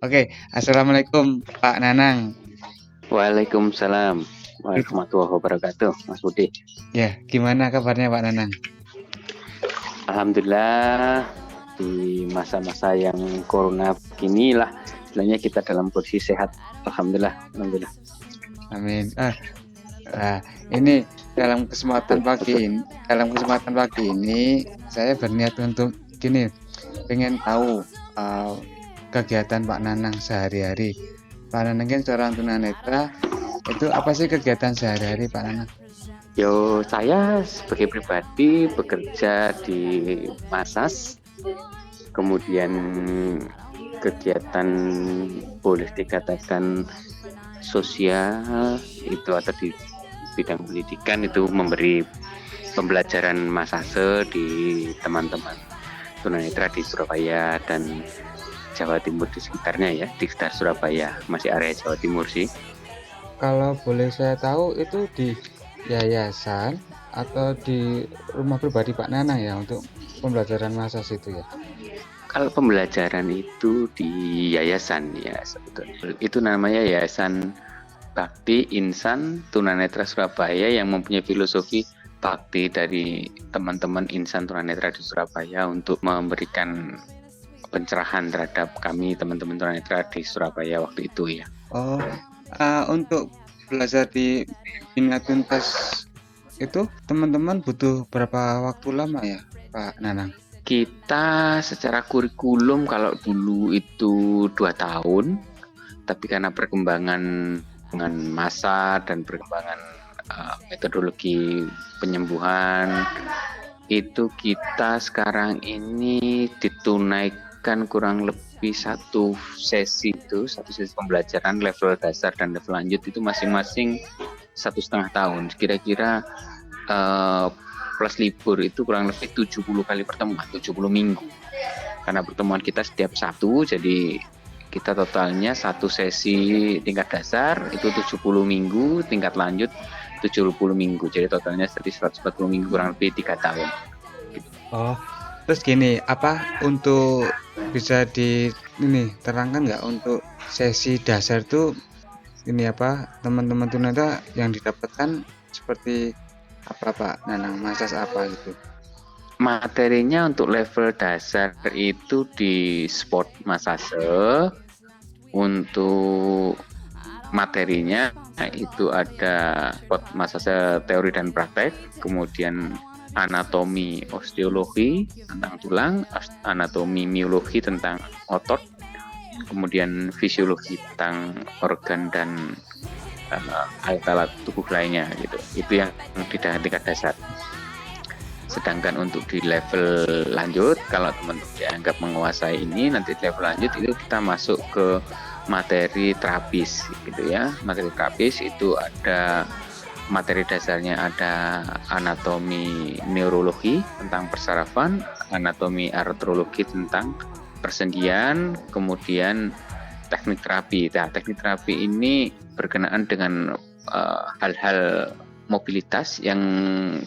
Oke, assalamualaikum Pak Nanang. Waalaikumsalam Git- warahmatullahi wabarakatuh, Mas Budi. Ya, gimana kabarnya Pak Nanang? Alhamdulillah di masa-masa yang corona begini lah, istilahnya kita dalam kondisi sehat. Alhamdulillah, alhamdulillah. Amin. Ini dalam kesempatan pagi ini saya berniat untuk pengen tahu uh, kegiatan Pak Nanang sehari-hari. Pak Nanang kan seorang tunanetra, itu apa sih kegiatan sehari-hari Pak Nanang? Saya sebagai pribadi bekerja di Masas, kemudian kegiatan boleh dikatakan sosial itu atau di bidang pendidikan itu memberi pembelajaran Masase di teman-teman tunanetra di Surabaya dan Jawa Timur di sekitarnya ya, di sekitar Surabaya, masih area Jawa Timur sih. Kalau boleh saya tahu itu di yayasan atau di rumah pribadi Pak Nanang ya untuk pembelajaran Masas itu ya? Kalau pembelajaran itu di yayasan ya sebetulnya. Itu namanya Yayasan Bakti Insan Tunanetra Surabaya yang mempunyai filosofi bakti dari teman-teman insan tunanetra di Surabaya untuk memberikan pencerahan terhadap kami teman-teman tunanetra di Surabaya waktu itu ya. Oh, untuk belajar di Bina Tuntas itu teman-teman butuh berapa waktu lama ya Pak Nanang? Kita secara kurikulum kalau dulu itu 2 tahun, tapi karena perkembangan dengan masa dan perkembangan metodologi penyembuhan, itu kita sekarang ini ditunaikan kurang lebih satu sesi pembelajaran level dasar dan level lanjut itu masing-masing 1,5 tahun. Kira-kira plus libur itu kurang lebih 70 kali pertemuan, 70 minggu. Karena pertemuan kita setiap Sabtu, jadi kita totalnya satu sesi tingkat dasar itu 70 minggu, tingkat lanjut 70 minggu. Jadi totalnya 140 minggu kurang lebih 3 tahun. Oh, terus gini, untuk bisa terangkan nggak untuk sesi dasar tuh teman-teman tunanetra yang didapatkan seperti apa Pak Nanang, Masas apa gitu? Materinya untuk level dasar itu di sport Masase. Untuk materinya itu ada sport Masase teori dan praktek, kemudian anatomi osteologi tentang tulang, anatomi miologi tentang otot, kemudian fisiologi tentang organ dan alat-alat tubuh lainnya gitu. Itu yang di tingkat dasar. Sedangkan untuk di level lanjut, kalau teman-teman dianggap menguasai ini, nanti di level lanjut itu kita masuk ke materi terapis gitu ya. Materi terapis itu ada materi dasarnya, ada anatomi neurologi tentang persarafan, anatomi artrologi tentang persendian, kemudian teknik terapi. Nah, teknik terapi ini berkenaan dengan hal-hal mobilitas yang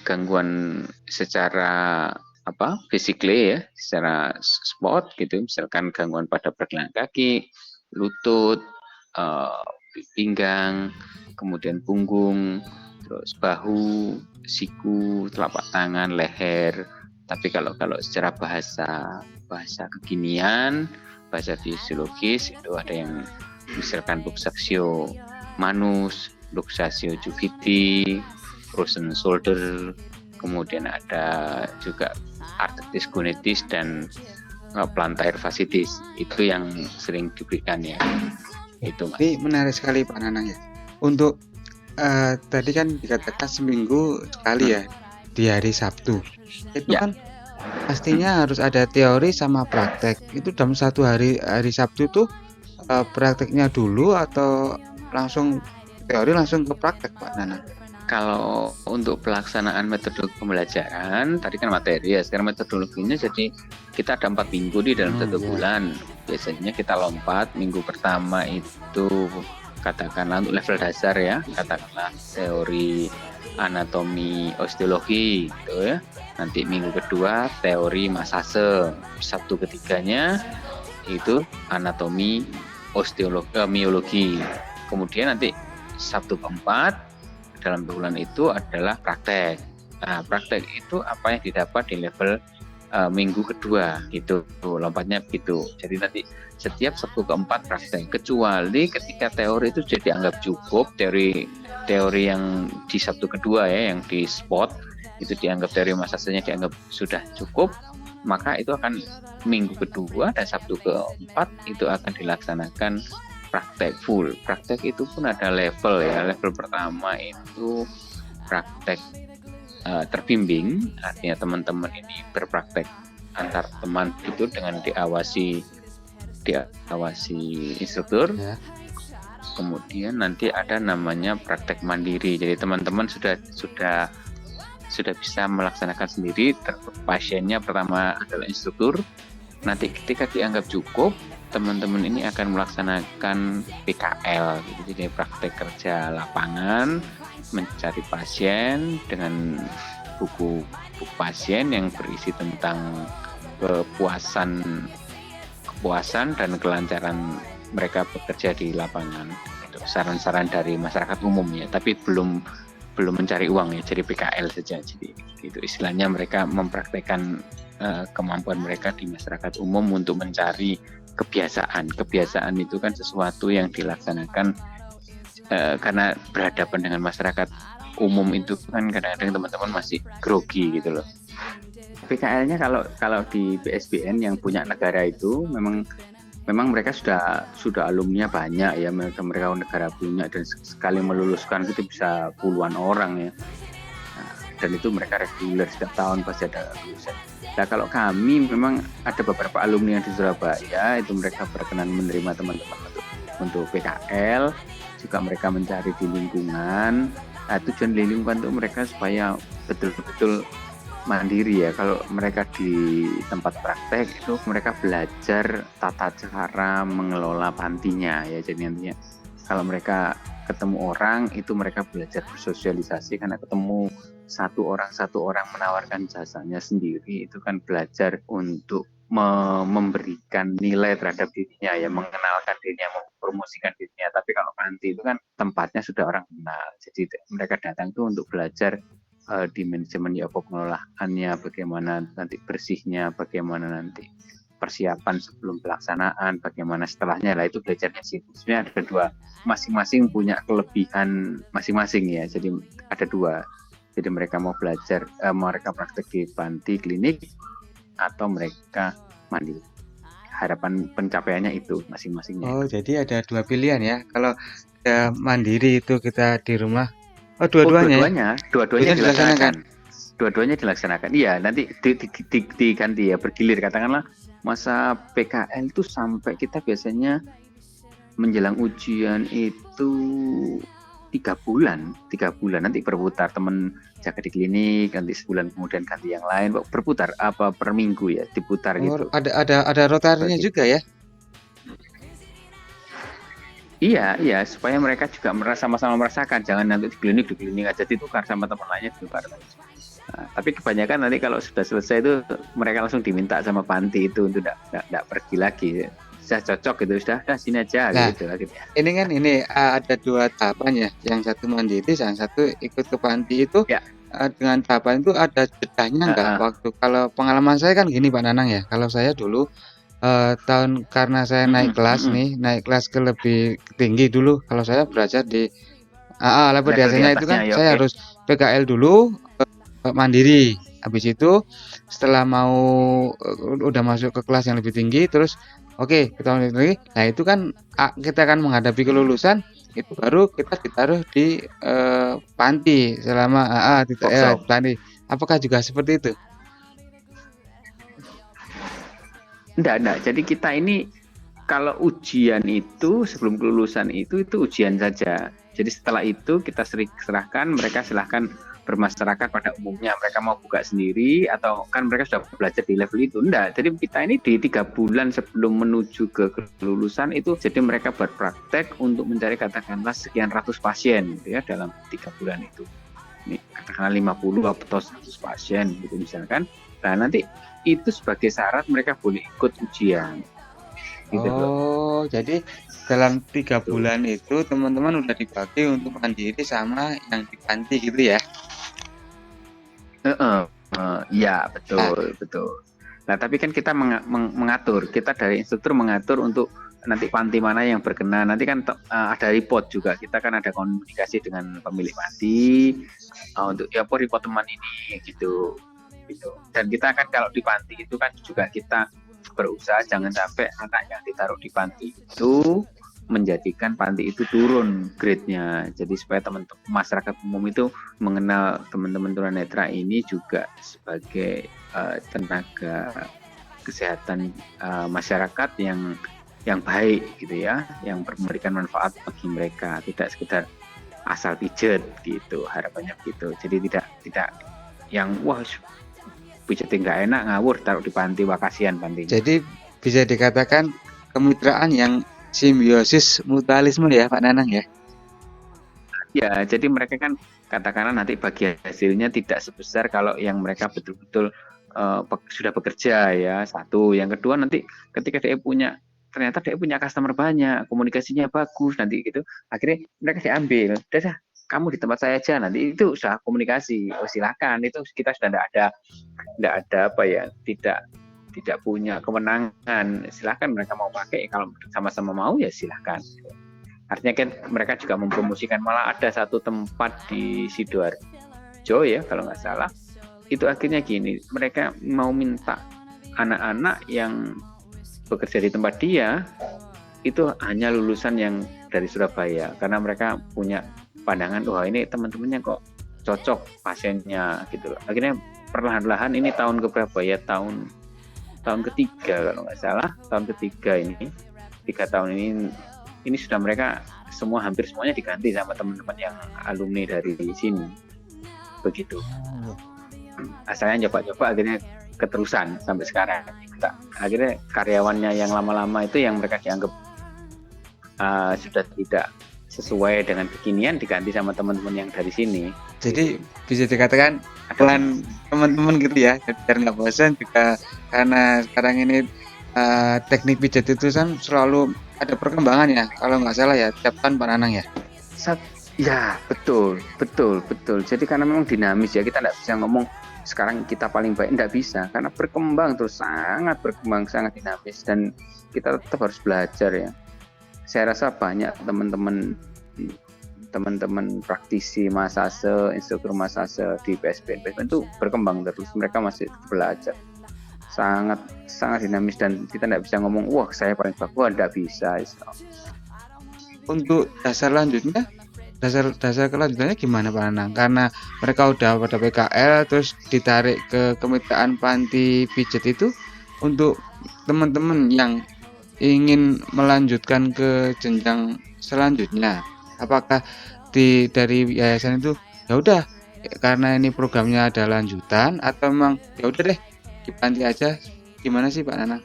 gangguan secara fisikly ya, secara sport gitu, misalkan gangguan pada pergelangan kaki, lutut, pinggang, kemudian punggung, terus bahu, siku, telapak tangan, leher. Tapi kalau secara bahasa kekinian, bahasa fisiologis itu ada yang misalkan luxatio manus, luxatio jugiti, frozen shoulder, kemudian ada juga arthritis gonitis dan plantar fasciitis. Itu yang sering diberikan ya. Itu Mas. Ini menarik sekali Pak Nanang ya. Untuk tadi kan dikatakan seminggu sekali ya di hari Sabtu. Itu kan pastinya harus ada teori sama praktek. Itu dalam satu hari Sabtu tuh prakteknya dulu atau langsung teori langsung ke praktek Pak Nanang? Kalau untuk pelaksanaan metode pembelajaran, tadi kan materi ya, sekarang metodologinya jadi kita ada 4 minggu di dalam 1 bulan. Biasanya kita lompat, minggu pertama itu katakanlah untuk level dasar ya, katakanlah teori anatomi osteologi gitu ya. Nanti minggu kedua teori Masase, Sabtu ketiganya itu anatomi miologi. Kemudian nanti Sabtu keempat dalam bulan itu adalah praktek. Nah, praktek itu apa yang didapat di level minggu kedua gitu, lompatnya begitu. Jadi nanti setiap Sabtu keempat praktek, kecuali ketika teori itu jadi dianggap cukup, teori yang di Sabtu kedua ya, yang di spot itu dianggap teori masasenya dianggap sudah cukup, maka itu akan minggu kedua dan Sabtu keempat itu akan dilaksanakan praktek full. Praktek itu pun ada level ya. Level pertama itu praktek terbimbing, artinya teman-teman ini berpraktek antar teman itu dengan diawasi instruktur. Ya. Kemudian nanti ada namanya praktek mandiri. Jadi teman-teman sudah bisa melaksanakan sendiri. Pasiennya pertama adalah instruktur. Nanti ketika dianggap cukup, teman-teman ini akan melaksanakan PKL. Jadi praktek kerja lapangan, mencari pasien dengan buku pasien yang berisi tentang kepuasan dan kelancaran mereka bekerja di lapangan. Itu saran-saran dari masyarakat umum ya, tapi belum mencari uang ya, jadi PKL saja. Jadi itu istilahnya mereka mempraktekkan kemampuan mereka di masyarakat umum untuk mencari kebiasaan. Kebiasaan itu kan sesuatu yang dilaksanakan karena berhadapan dengan masyarakat umum itu kan kadang-kadang teman-teman masih grogi gitu loh. PKL-nya kalau di BSBN yang punya negara itu memang mereka sudah alumninya banyak ya, mereka negara punya, dan sekali meluluskan itu bisa puluhan orang ya. Nah, dan itu mereka reguler setiap tahun pasti ada lulusan. Nah, kalau kami memang ada beberapa alumni yang di Surabaya itu mereka berkenan menerima teman-teman untuk PKL. Juga mereka mencari di lingkungan. Nah, tujuan di lingkungan itu mereka supaya betul-betul mandiri ya. Kalau mereka di tempat praktek itu mereka belajar tata cara mengelola pantinya ya. Jadi nantinya kalau mereka ketemu orang itu mereka belajar bersosialisasi, karena ketemu satu orang menawarkan jasanya sendiri, itu kan belajar untuk memberikan nilai terhadap dirinya ya, mengenalkan dirinya, mempromosikan dirinya. Tapi kalau panti itu kan tempatnya sudah orang kenal, jadi mereka datang itu untuk belajar di manajemen ya, pengelolaannya, bagaimana nanti bersihnya, bagaimana nanti persiapan sebelum pelaksanaan, bagaimana setelahnya. Lah itu belajarnya sih. Sebenarnya ada dua, masing-masing punya kelebihan masing-masing ya. Jadi ada dua. Jadi mereka mau belajar, mereka praktek di panti klinik atau mereka mandiri. Harapan pencapaiannya itu masing-masingnya. Oh, jadi ada dua pilihan ya. Kalau mandiri itu kita di rumah. Oh, dua-duanya dilaksanakan. Dua-duanya dilaksanakan. Iya, nanti diganti ya, bergilir. Katakanlah masa PKL itu sampai kita biasanya menjelang ujian itu 3 bulan nanti berputar, teman jaga di klinik, nanti sebulan kemudian ganti yang lain, berputar apa per minggu ya, diputar gitu. Ada rotarinya juga ya? Iya, supaya mereka juga sama-sama merasakan, jangan nanti di klinik aja ditukar sama teman lainnya ditukar. Nah, tapi kebanyakan nanti kalau sudah selesai itu mereka langsung diminta sama panti itu untuk tidak pergi lagi. Sudah cocok gitu, sudah sini aja gitu akhirnya. Ini ada 2 tahapan ya, yang satu mandiri, yang satu ikut ke panti itu ya. Dengan tahapan itu ada jedanya enggak waktu? Kalau pengalaman saya kan gini Pak Nanang ya, kalau saya dulu karena saya naik kelas ke lebih tinggi dulu. Kalau saya belajar di level biasanya itu kan saya harus PKL dulu, mandiri. Habis itu setelah udah masuk ke kelas yang lebih tinggi, terus kita lagi. Nah, itu kan kita akan menghadapi kelulusan, itu baru kita ditaruh di panti selama panti. Apakah juga seperti itu? Enggak. Jadi kita ini kalau ujian itu sebelum kelulusan itu ujian saja. Jadi setelah itu kita serahkan, mereka silahkan bermasyarakat pada umumnya, mereka mau buka sendiri atau kan mereka sudah belajar di level itu. Enggak, jadi kita ini di 3 bulan sebelum menuju ke kelulusan itu, jadi mereka berpraktek untuk mencari katakanlah sekian ratus pasien gitu ya dalam 3 bulan itu. Ini katakanlah 50 atau 100 pasien gitu misalkan. Nah, nanti itu sebagai syarat mereka boleh ikut ujian. gitu loh. Oh, jadi dalam 3 Tuh. bulan itu teman-teman udah dibagi untuk mandiri sama yang di panti gitu ya? Ya Nah, betul betul. Nah tapi kan kita mengatur, kita dari instruktur mengatur untuk nanti panti mana yang berkenan. Nanti kan ada report juga. Kita kan ada komunikasi dengan pemilik panti untuk ya apa report teman ini gitu. Dan kita kan kalau di panti itu kan juga kita berusaha jangan sampai anak yang ditaruh di panti itu menjadikan panti itu turun grade-nya. Jadi supaya teman-teman masyarakat umum itu mengenal teman-teman tunanetra ini juga sebagai tenaga kesehatan masyarakat yang baik gitu ya, yang memberikan manfaat bagi mereka, tidak sekedar asal pijet gitu, harapannya begitu. Jadi tidak yang wah pijetin nggak enak ngawur taruh di panti, wah kasihan pantinya. jadi bisa dikatakan kemitraan yang simbiosis mutualisme ya Pak Nanang ya? Ya, jadi mereka kan katakanlah nanti bagi hasilnya tidak sebesar kalau yang mereka betul-betul sudah bekerja ya. Satu, yang kedua nanti ketika ternyata dia punya customer banyak, komunikasinya bagus nanti gitu. Akhirnya mereka diambil. Udah kamu di tempat saya aja nanti itu sudah komunikasi. Oh silakan, itu kita sudah tidak ada apa ya, tidak punya kewenangan. Silakan mereka mau pakai, kalau sama-sama mau ya silakan. Artinya kan mereka juga mempromosikan, malah ada satu tempat di Sidoarjo ya kalau nggak salah, itu akhirnya gini, mereka mau minta anak-anak yang bekerja di tempat dia itu hanya lulusan yang dari Surabaya, karena mereka punya pandangan wah ini teman-temannya kok cocok pasiennya gitu loh. Akhirnya perlahan-lahan ini tahun keberapa ya, tahun ketiga kalau nggak salah, tahun ketiga ini 3 tahun ini sudah mereka hampir semuanya diganti sama teman-teman yang alumni dari sini begitu. Asalnya nyoba-nyoba akhirnya keterusan sampai sekarang. Akhirnya karyawannya yang lama-lama itu yang mereka dianggap sudah tidak sesuai dengan kekinian diganti sama teman-teman yang dari sini. Jadi bisa dikatakan pelan teman-teman gitu ya, biar nggak bosan juga, karena sekarang ini teknik pijat itu kan selalu ada perkembangan ya, kalau nggak salah ya, tiap tahun Pak Nanang ya. Ya betul. Jadi karena memang dinamis ya, kita tidak bisa ngomong sekarang kita paling baik, tidak bisa, karena berkembang terus, sangat berkembang, sangat dinamis, dan kita tetap harus belajar ya. Saya rasa banyak teman-teman praktisi masase, instruktur masase di PSBN itu berkembang terus, mereka masih belajar, sangat dinamis, dan kita tidak bisa ngomong wah saya paling bagus, tidak bisa. Untuk dasar kelanjutannya gimana Pak Nanang? Karena mereka udah pada PKL terus ditarik ke kemitraan panti pijat itu, untuk teman-teman yang ingin melanjutkan ke jenjang selanjutnya, apakah dari yayasan itu ya udah karena ini programnya ada lanjutan, atau memang ya udah deh di panti aja, gimana sih Pak Nanang?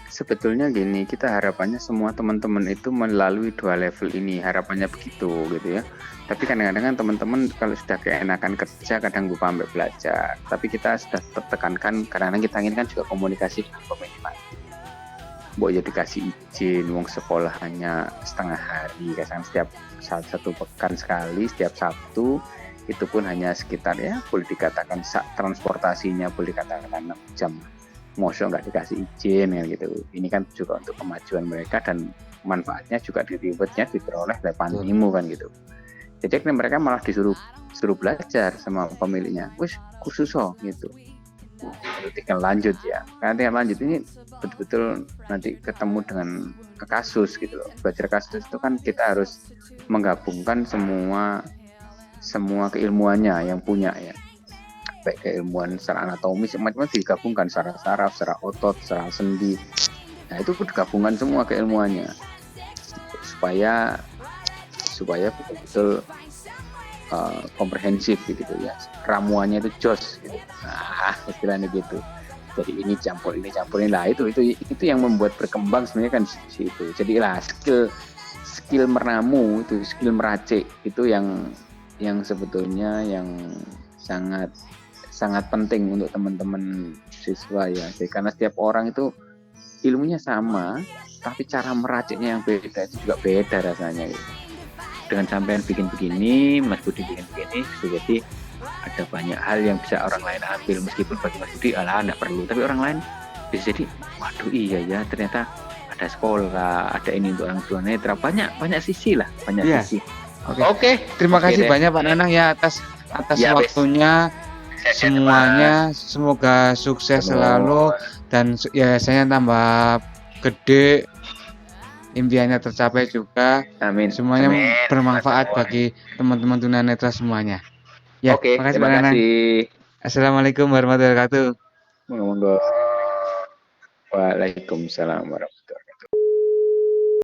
Sebetulnya gini, kita harapannya semua teman-teman itu melalui 2 level ini, harapannya begitu gitu ya. Tapi kadang-kadang kan teman-teman kalau sudah keenakan kerja kadang lupa sampai belajar. Tapi kita sudah tekankan, karena kita ingin kan juga komunikasi dengan pemilik panti. Mbok ya dikasih izin, wong sekolah hanya setengah hari, kan setiap 1 pekan sekali, setiap Sabtu, itu pun hanya sekitar ya boleh dikatakan transportasinya boleh dikatakan 6 jam. Mosok nggak dikasih izin ya gitu. Ini kan juga untuk kemajuan mereka, dan manfaatnya juga rewardnya diperoleh oleh pantimu kan gitu. Jadi mereka malah disuruh belajar sama pemiliknya, wis khusus gitu. Tinggal lanjut ya. Karena tinggal lanjut ini betul-betul nanti ketemu dengan kasus gitu loh. Belajar kasus itu kan kita harus menggabungkan semua keilmuannya yang punya ya. Baik keilmuan secara anatomis, macam-macam digabungkan, secara saraf, secara otot, secara sendi. Nah itu pun digabungkan semua keilmuannya supaya betul-betul komprehensif gitu ya, ramuannya itu jos gitu. Nah istilahnya gitu. Jadi ini campur lah, itu yang membuat berkembang sebenarnya kan di situ. Jadi lah skill meramu itu, skill meracik itu yang sebetulnya yang sangat penting untuk teman-teman siswa ya. Jadi, karena setiap orang itu ilmunya sama, tapi cara meraciknya yang beda itu juga beda rasanya gitu. Dengan sampean bikin begini, Mas Budi bikin begini, jadi ada banyak hal yang bisa orang lain ambil, meskipun bagi Mas Budi alah nggak perlu, tapi orang lain bisa jadi waduh iya ya ternyata ada sekolah, ada ini untuk orang tunanetra, banyak sisi lah, banyak Iya. sisi. Oke. Oke, Terima kasih deh. banyak Pak Nanang ya atas Ya, wes. waktunya. Semuanya semoga sukses selalu dan yayasannya tambah gede, impiannya tercapai juga. Amin. Semuanya Amin. bermanfaat bagi teman-teman tunanetra semuanya. Ya, Oke, makasih Pak terima Nanang. kasih. Assalamualaikum warahmatullahi wabarakatuh. Monggo. Waalaikumsalam warahmatullahi wabarakatuh.